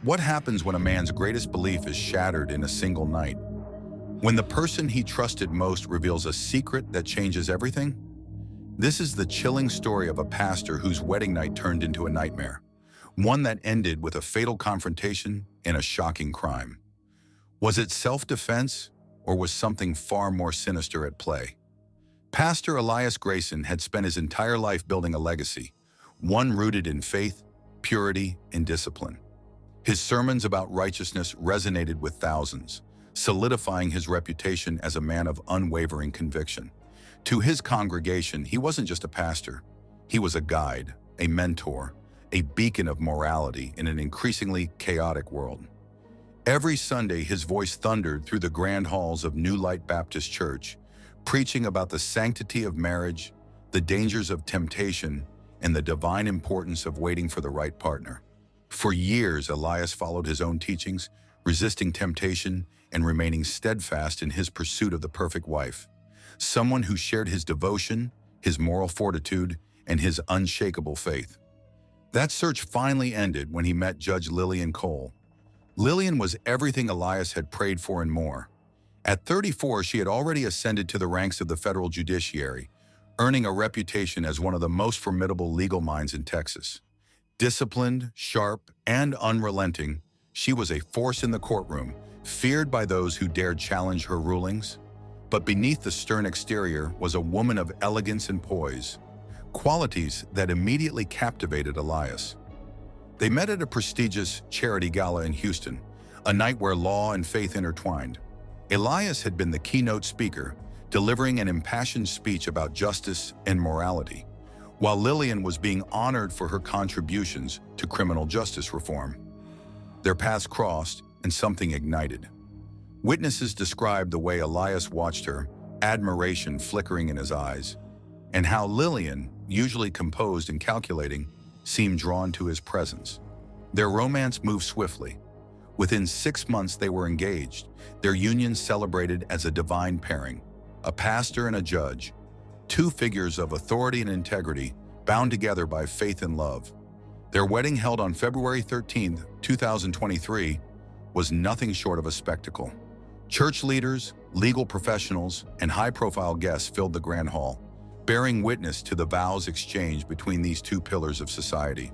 What happens when a man's greatest belief is shattered in a single night? When the person he trusted most reveals a secret that changes everything? This is the chilling story of a pastor whose wedding night turned into a nightmare, one that ended with a fatal confrontation and a shocking crime. Was it self-defense, or was something far more sinister at play? Pastor Elias Grayson had spent his entire life building a legacy, one rooted in faith, purity, and discipline. His sermons about righteousness resonated with thousands, solidifying his reputation as a man of unwavering conviction. To his congregation, he wasn't just a pastor. He was a guide, a mentor, a beacon of morality in an increasingly chaotic world. Every Sunday, his voice thundered through the grand halls of New Light Baptist Church, preaching about the sanctity of marriage, the dangers of temptation, and the divine importance of waiting for the right partner. For years, Elias followed his own teachings, resisting temptation and remaining steadfast in his pursuit of the perfect wife, someone who shared his devotion, his moral fortitude, and his unshakable faith. That search finally ended when he met Judge Lillian Cole. Lillian was everything Elias had prayed for and more. At 34, she had already ascended to the ranks of the federal judiciary, earning a reputation as one of the most formidable legal minds in Texas. Disciplined, sharp, and unrelenting, she was a force in the courtroom, feared by those who dared challenge her rulings. But beneath the stern exterior was a woman of elegance and poise, qualities that immediately captivated Elias. They met at a prestigious charity gala in Houston, a night where law and faith intertwined. Elias had been the keynote speaker, delivering an impassioned speech about justice and morality, while Lillian was being honored for her contributions to criminal justice reform. Their paths crossed and something ignited. Witnesses described the way Elias watched her, admiration flickering in his eyes, and how Lillian, usually composed and calculating, seemed drawn to his presence. Their romance moved swiftly. Within 6 months they were engaged, their union celebrated as a divine pairing, a pastor and a judge, two figures of authority and integrity bound together by faith and love. Their wedding, held on February 13, 2023, was nothing short of a spectacle. Church leaders, legal professionals, and high-profile guests filled the grand hall, bearing witness to the vows exchanged between these two pillars of society.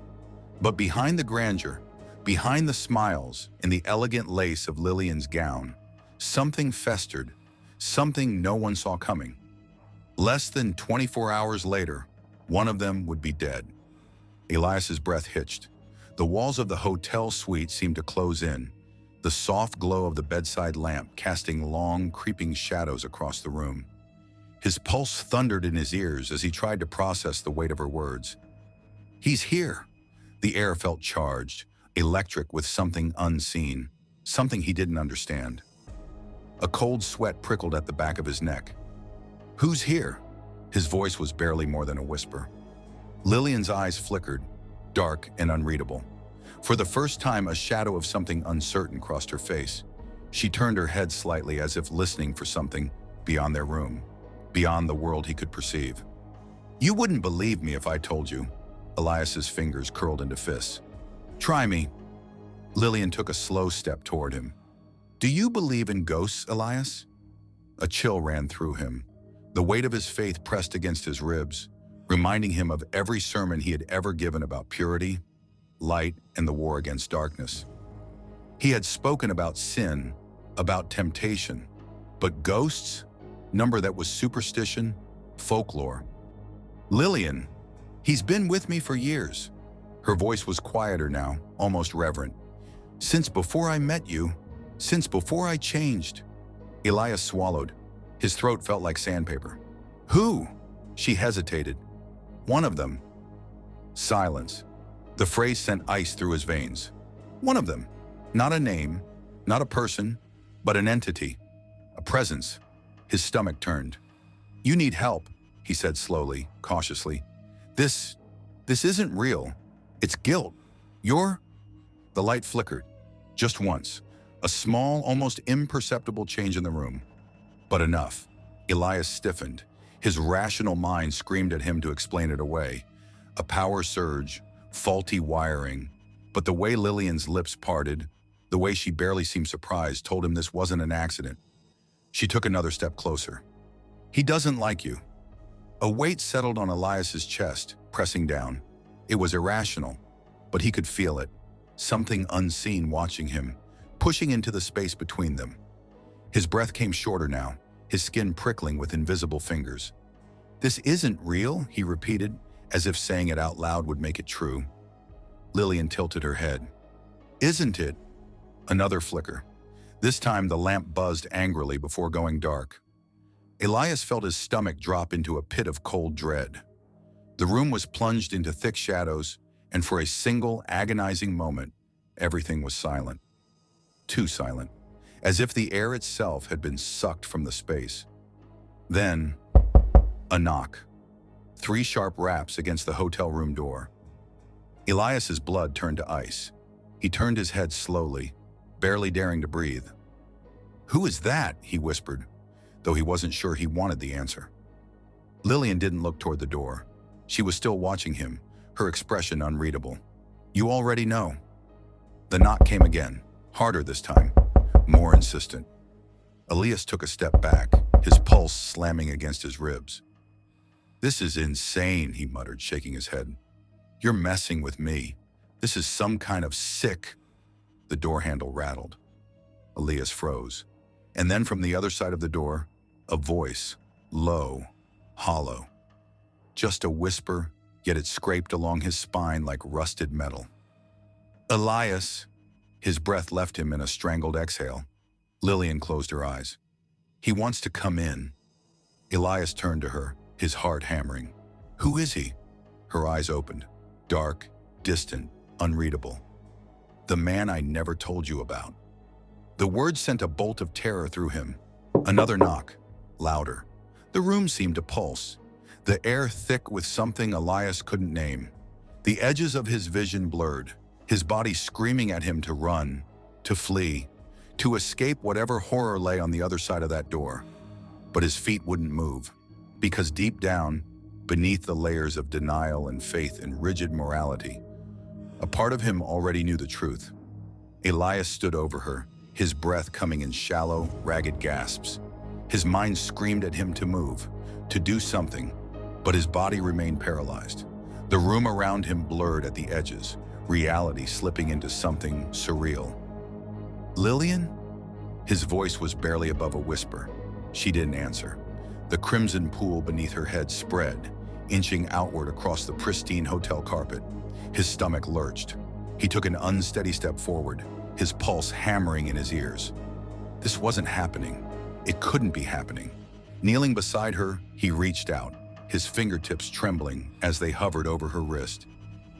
But behind the grandeur, behind the smiles and the elegant lace of Lillian's gown, something festered, something no one saw coming. Less than 24 hours later, one of them would be dead. Elias's breath hitched. The walls of the hotel suite seemed to close in, the soft glow of the bedside lamp casting long, creeping shadows across the room. His pulse thundered in his ears as he tried to process the weight of her words. "He's here." The air felt charged, electric with something unseen, something he didn't understand. A cold sweat prickled at the back of his neck. "Who's here?" His voice was barely more than a whisper. Lillian's eyes flickered, dark and unreadable. For the first time, a shadow of something uncertain crossed her face. She turned her head slightly, as if listening for something beyond their room, beyond the world he could perceive. "You wouldn't believe me if I told you." Elias's fingers curled into fists. "Try me." Lillian took a slow step toward him. "Do you believe in ghosts, Elias?" A chill ran through him. The weight of his faith pressed against his ribs, reminding him of every sermon he had ever given about purity, light, and the war against darkness. He had spoken about sin, about temptation, but ghosts? Number that was superstition, folklore. "Lillian, he's been with me for years." Her voice was quieter now, almost reverent. "Since before I met you, since before I changed." Elias swallowed. His throat felt like sandpaper. "Who?" She hesitated. "One of them." Silence. The phrase sent ice through his veins. One of them. Not a name, not a person, but an entity. A presence. His stomach turned. "You need help," he said slowly, cautiously. This isn't real. It's guilt. You're..." The light flickered. Just once. A small, almost imperceptible change in the room. But enough. Elias stiffened. His rational mind screamed at him to explain it away. A power surge, faulty wiring, But the way Lillian's lips parted, the way she barely seemed surprised, told him this wasn't an accident. She took another step closer. He doesn't like you. A weight settled on Elias's chest, pressing down. It was irrational, but he could feel it. Something unseen watching him, pushing into the space between them. His breath came shorter now, his skin prickling with invisible fingers. "This isn't real," he repeated, as if saying it out loud would make it true. Lillian tilted her head. "Isn't it?" Another flicker. This time the lamp buzzed angrily before going dark. Elias felt his stomach drop into a pit of cold dread. The room was plunged into thick shadows, and for a single agonizing moment, everything was silent. Too silent, as if the air itself had been sucked from the space. Then, a knock. 3 sharp raps against the hotel room door. Elias's blood turned to ice. He turned his head slowly, barely daring to breathe. "Who is that?" he whispered, though he wasn't sure he wanted the answer. Lillian didn't look toward the door. She was still watching him, her expression unreadable. "You already know." The knock came again, harder this time, more insistent. Elias took a step back, his pulse slamming against his ribs. "This is insane," he muttered, shaking his head. "You're messing with me. This is some kind of sick." The door handle rattled. Elias froze. And then from the other side of the door, a voice, low, hollow. Just a whisper, yet it scraped along his spine like rusted metal. "Elias." His breath left him in a strangled exhale. Lillian closed her eyes. "He wants to come in." Elias turned to her, his heart hammering. "Who is he?" Her eyes opened, dark, distant, unreadable. "The man I never told you about." The word sent a bolt of terror through him. Another knock, louder. The room seemed to pulse, the air thick with something Elias couldn't name. The edges of his vision blurred, his body screaming at him to run, to flee, to escape whatever horror lay on the other side of that door. But his feet wouldn't move, because deep down, beneath the layers of denial and faith in rigid morality, a part of him already knew the truth. Elias stood over her, his breath coming in shallow, ragged gasps. His mind screamed at him to move, to do something, but his body remained paralyzed. The room around him blurred at the edges, reality slipping into something surreal. "Lillian?" His voice was barely above a whisper. She didn't answer. The crimson pool beneath her head spread, inching outward across the pristine hotel carpet. His stomach lurched. He took an unsteady step forward, his pulse hammering in his ears. This wasn't happening. It couldn't be happening. Kneeling beside her, he reached out, his fingertips trembling as they hovered over her wrist.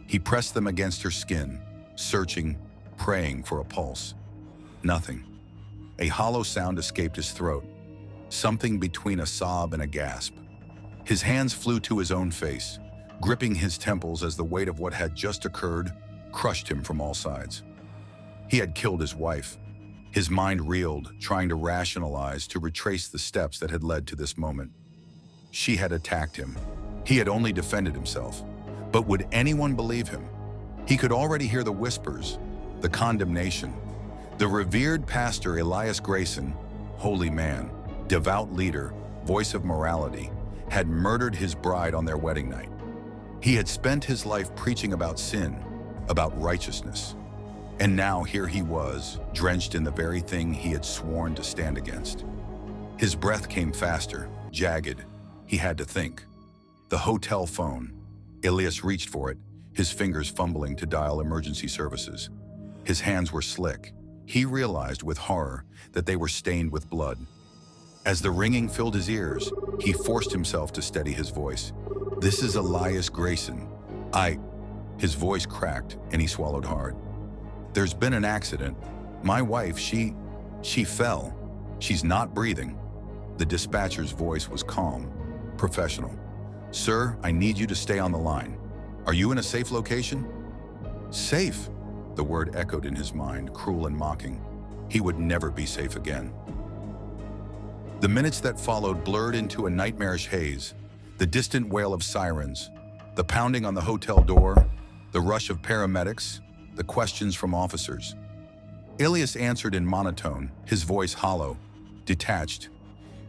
He pressed them against her skin, searching, praying for a pulse. Nothing. A hollow sound escaped his throat, something between a sob and a gasp. His hands flew to his own face, gripping his temples as the weight of what had just occurred crushed him from all sides. He had killed his wife. His mind reeled, trying to rationalize, to retrace the steps that had led to this moment. She had attacked him. He had only defended himself. But would anyone believe him? He could already hear the whispers, the condemnation. The revered pastor Elias Grayson, holy man, devout leader, voice of morality, had murdered his bride on their wedding night. He had spent his life preaching about sin, about righteousness. And now here he was, drenched in the very thing he had sworn to stand against. His breath came faster, jagged. He had to think. The hotel phone. Elias reached for it, his fingers fumbling to dial emergency services. His hands were slick. He realized with horror that they were stained with blood. As the ringing filled his ears, he forced himself to steady his voice. "This is Elias Grayson. His voice cracked and he swallowed hard. "There's been an accident. My wife, she fell. She's not breathing." The dispatcher's voice was calm, professional. "Sir, I need you to stay on the line. Are you in a safe location?" Safe? The word echoed in his mind, cruel and mocking. He would never be safe again. The minutes that followed blurred into a nightmarish haze. The distant wail of sirens, the pounding on the hotel door, the rush of paramedics. the questions from officers. Elias answered in monotone, his voice hollow, detached.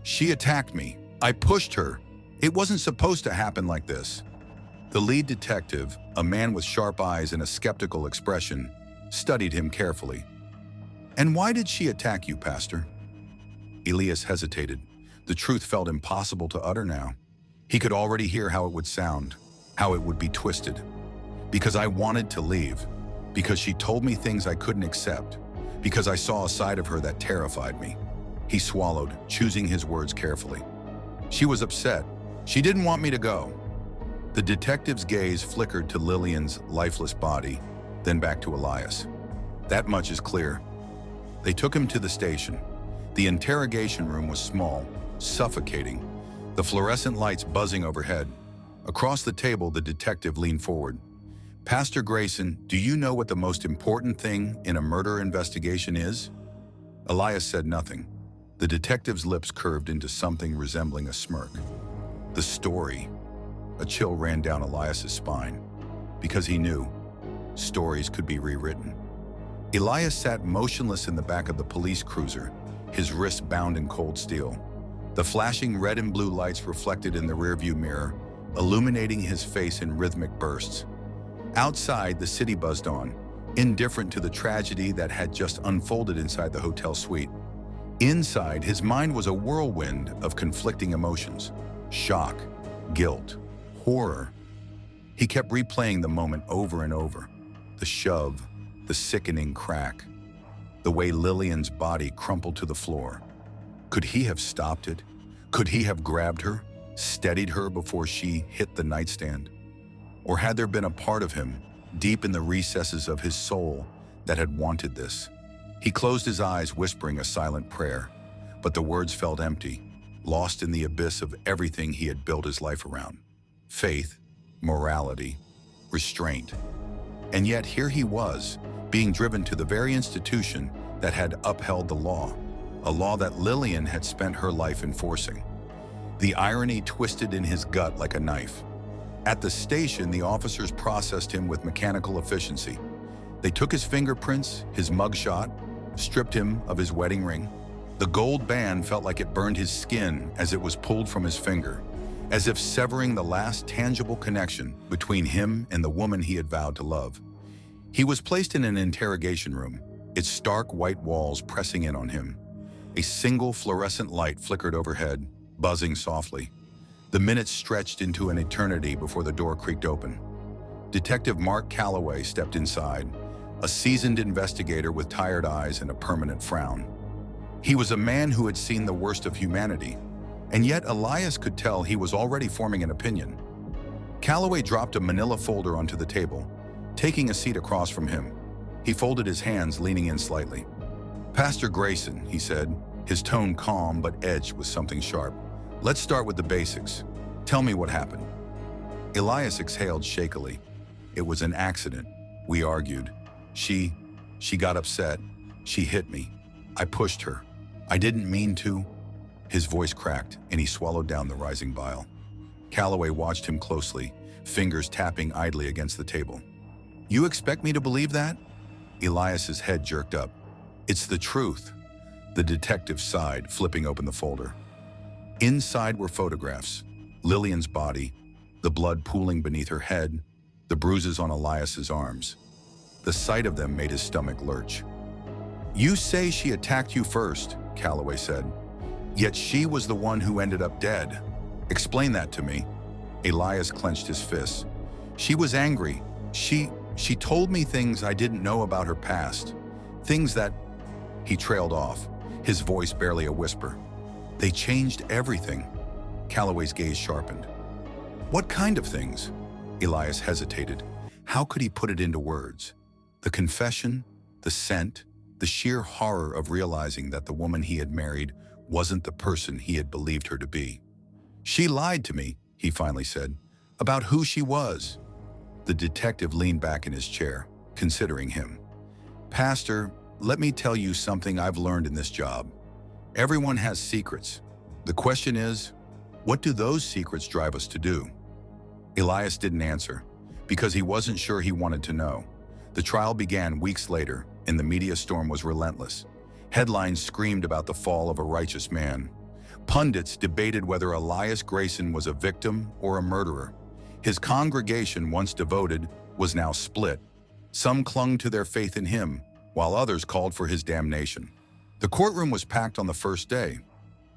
She attacked me. I pushed her. It wasn't supposed to happen like this. The lead detective, a man with sharp eyes and a skeptical expression, studied him carefully. And why did she attack you, Pastor? Elias hesitated. The truth felt impossible to utter now. He could already hear how it would sound, how it would be twisted. Because I wanted to leave. Because she told me things I couldn't accept. Because I saw a side of her that terrified me. He swallowed, choosing his words carefully. She was upset. She didn't want me to go. The detective's gaze flickered to Lillian's lifeless body, then back to Elias. That much is clear. They took him to the station. The interrogation room was small, suffocating, the fluorescent lights buzzing overhead. Across the table, the detective leaned forward. Pastor Grayson, do you know what the most important thing in a murder investigation is? Elias said nothing. The detective's lips curved into something resembling a smirk. The story. A chill ran down Elias's spine, because he knew stories could be rewritten. Elias sat motionless in the back of the police cruiser, his wrists bound in cold steel. The flashing red and blue lights reflected in the rearview mirror, illuminating his face in rhythmic bursts. Outside, the city buzzed on, indifferent to the tragedy that had just unfolded inside the hotel suite. Inside, his mind was a whirlwind of conflicting emotions: shock, guilt, horror. He kept replaying the moment over and over. The shove, the sickening crack, the way Lillian's body crumpled to the floor. Could he have stopped it? Could he have grabbed her, steadied her before she hit the nightstand? Or had there been a part of him, deep in the recesses of his soul, that had wanted this? He closed his eyes, whispering a silent prayer, but the words felt empty, lost in the abyss of everything he had built his life around. Faith, morality, restraint. And yet here he was, being driven to the very institution that had upheld the law, a law that Lillian had spent her life enforcing. The irony twisted in his gut like a knife. At the station, the officers processed him with mechanical efficiency. They took his fingerprints, his mugshot, stripped him of his wedding ring. The gold band felt like it burned his skin as it was pulled from his finger, as if severing the last tangible connection between him and the woman he had vowed to love. He was placed in an interrogation room, its stark white walls pressing in on him. A single fluorescent light flickered overhead, buzzing softly. The minutes stretched into an eternity before the door creaked open. Detective Mark Calloway stepped inside, a seasoned investigator with tired eyes and a permanent frown. He was a man who had seen the worst of humanity, and yet Elias could tell he was already forming an opinion. Calloway dropped a manila folder onto the table, taking a seat across from him. He folded his hands, leaning in slightly. Pastor Grayson, he said, his tone calm but edged with something sharp. Let's start with the basics. Tell me what happened. Elias exhaled shakily. It was an accident, we argued. She got upset. She hit me. I pushed her. I didn't mean to. His voice cracked, and he swallowed down the rising bile. Calloway watched him closely, fingers tapping idly against the table. You expect me to believe that? Elias's head jerked up. It's the truth. The detective sighed, flipping open the folder. Inside were photographs, Lillian's body, the blood pooling beneath her head, the bruises on Elias's arms. The sight of them made his stomach lurch. You say she attacked you first, Calloway said. Yet she was the one who ended up dead. Explain that to me. Elias clenched his fists. She was angry. She told me things I didn't know about her past. Things that... He trailed off, his voice barely a whisper. They changed everything. Calloway's gaze sharpened. What kind of things? Elias hesitated. How could he put it into words? The confession, the scent, the sheer horror of realizing that the woman he had married wasn't the person he had believed her to be. She lied to me, he finally said, about who she was. The detective leaned back in his chair, considering him. Pastor, let me tell you something I've learned in this job. Everyone has secrets. The question is, what do those secrets drive us to do? Elias didn't answer, because he wasn't sure he wanted to know. The trial began weeks later, and the media storm was relentless. Headlines screamed about the fall of a righteous man. Pundits debated whether Elias Grayson was a victim or a murderer. His congregation, once devoted, was now split. Some clung to their faith in him, while others called for his damnation. The courtroom was packed on the first day.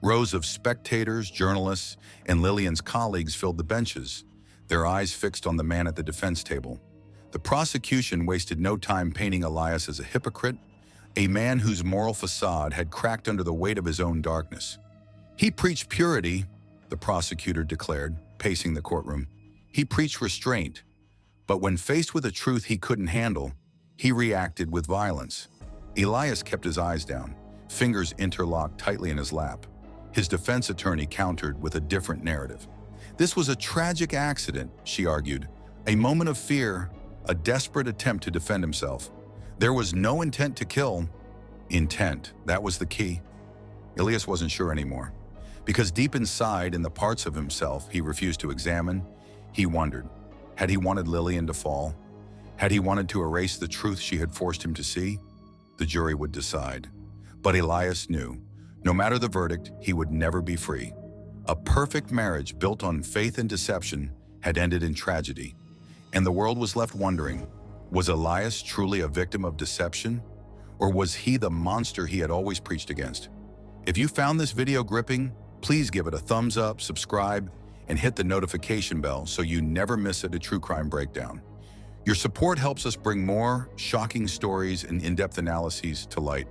Rows of spectators, journalists, and Lillian's colleagues filled the benches, their eyes fixed on the man at the defense table. The prosecution wasted no time painting Elias as a hypocrite, a man whose moral facade had cracked under the weight of his own darkness. He preached purity, the prosecutor declared, pacing the courtroom. He preached restraint. But when faced with a truth he couldn't handle, he reacted with violence. Elias kept his eyes down, fingers interlocked tightly in his lap. His defense attorney countered with a different narrative. This was a tragic accident, she argued, a moment of fear, a desperate attempt to defend himself. There was no intent to kill. Intent, that was the key. Elias wasn't sure anymore, because deep inside, in the parts of himself he refused to examine, he wondered, had he wanted Lillian to fall? Had he wanted to erase the truth she had forced him to see? The jury would decide. But Elias knew, no matter the verdict, he would never be free. A perfect marriage built on faith and deception had ended in tragedy, and the world was left wondering, was Elias truly a victim of deception, or was he the monster he had always preached against? If you found this video gripping, please give it a thumbs up, subscribe, and hit the notification bell so you never miss a true crime breakdown. Your support helps us bring more shocking stories and in-depth analyses to light.